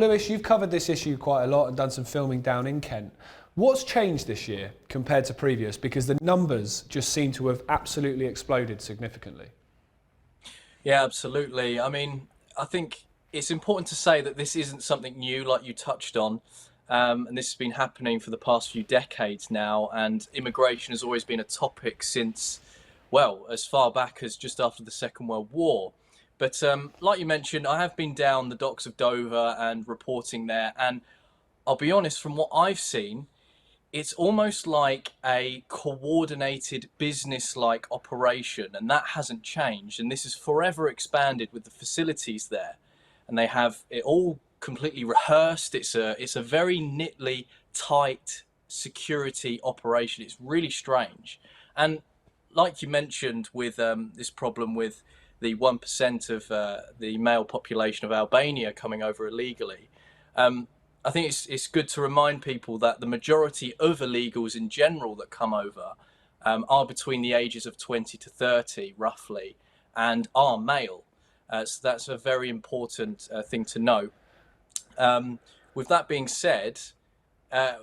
Lewis, you've covered this issue quite a lot and done some filming down in Kent. What's changed this year compared to previous? Because the numbers just seem to have absolutely exploded significantly. Yeah, absolutely. I mean, I think it's important to say that this isn't something new, like you touched on. And this has been happening for the past few decades now. And immigration has always been a topic since, well, as far back as just after the Second World War. But like you mentioned, I have been down the docks of Dover and reporting there. And I'll be honest, from what I've seen, it's almost like a coordinated business-like operation, and that hasn't changed. And this is forever expanded with the facilities there, and they have it all completely rehearsed. It's a very neatly tight security operation. It's really strange. And like you mentioned, with this problem with the 1% of the male population of Albania coming over illegally. I think it's good to remind people that the majority of illegals in general that come over are between the ages of 20 to 30, roughly, and are male. So that's a very important thing to note. With that being said,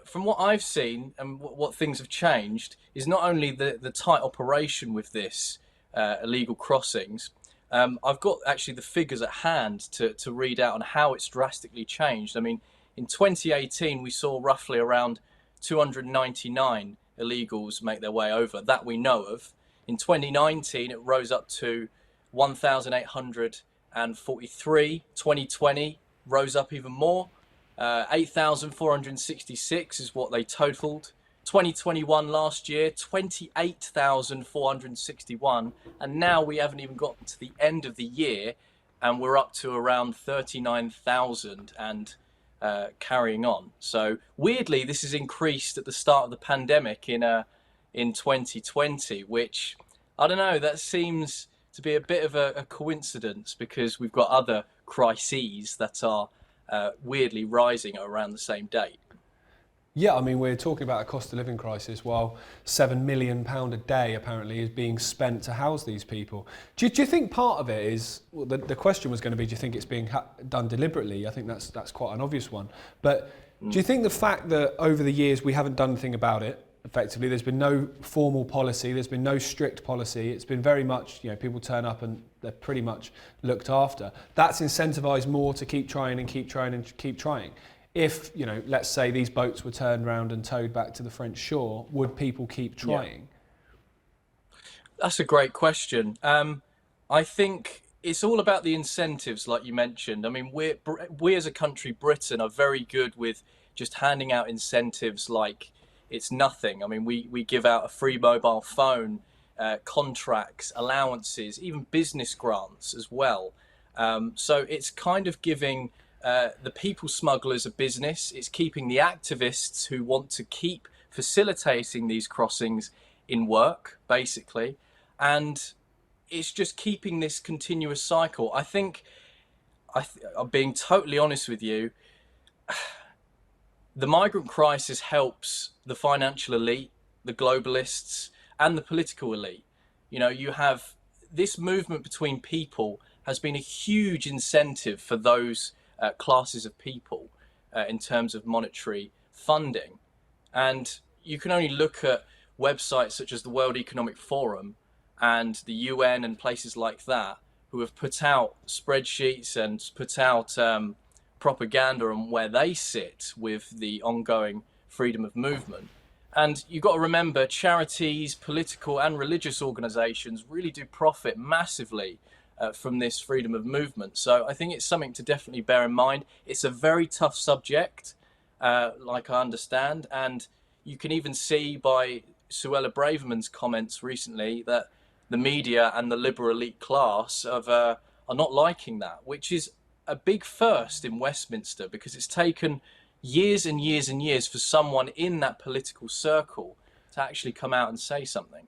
from what I've seen and what things have changed is not only the tight operation with this illegal crossings. I've got actually the figures at hand to read out on how it's drastically changed. I mean, in 2018, we saw roughly around 299 illegals make their way over, that we know of. In 2019, it rose up to 1,843. 2020 rose up even more. 8,466 is what they totaled. 2021 last year, 28,461. And now we haven't even gotten to the end of the year, and we're up to around 39,000 and carrying on. So weirdly, this has increased at the start of the pandemic in 2020, which, I don't know, that seems to be a bit of a coincidence, because we've got other crises that are weirdly rising around the same date. Yeah, I mean, we're talking about a cost of living crisis while £7 million a day apparently is being spent to house these people. Do you think part of it is, well, the question was going to be, do you think it's being done deliberately? I think that's quite an obvious one. But do you think the fact that over the years we haven't done anything about it, effectively, there's been no formal policy, there's been no strict policy, it's been very much, people turn up and they're pretty much looked after, that's incentivised more to keep trying and keep trying and keep trying? If, let's say these boats were turned around and towed back to the French shore, would people keep trying? Yeah. That's a great question. I think it's all about the incentives, like you mentioned. I mean, we as a country, Britain, are very good with just handing out incentives like it's nothing. I mean, we give out a free mobile phone, contracts, allowances, even business grants as well. So it's kind of giving the people smugglers a business. It's keeping the activists who want to keep facilitating these crossings in work, basically. And it's just keeping this continuous cycle. I think, I'm being totally honest with you, the migrant crisis helps the financial elite, the globalists, and the political elite. You have this movement between people has been a huge incentive for those classes of people in terms of monetary funding. And you can only look at websites such as the World Economic Forum and the UN and places like that, who have put out spreadsheets and put out propaganda on where they sit with the ongoing freedom of movement. And you've got to remember, charities, political and religious organizations really do profit massively from this freedom of movement. So I think it's something to definitely bear in mind. It's a very tough subject, like I understand, and you can even see by Suella Braverman's comments recently that the media and the liberal elite class are not liking that, which is a big first in Westminster, because it's taken years and years and years for someone in that political circle to actually come out and say something.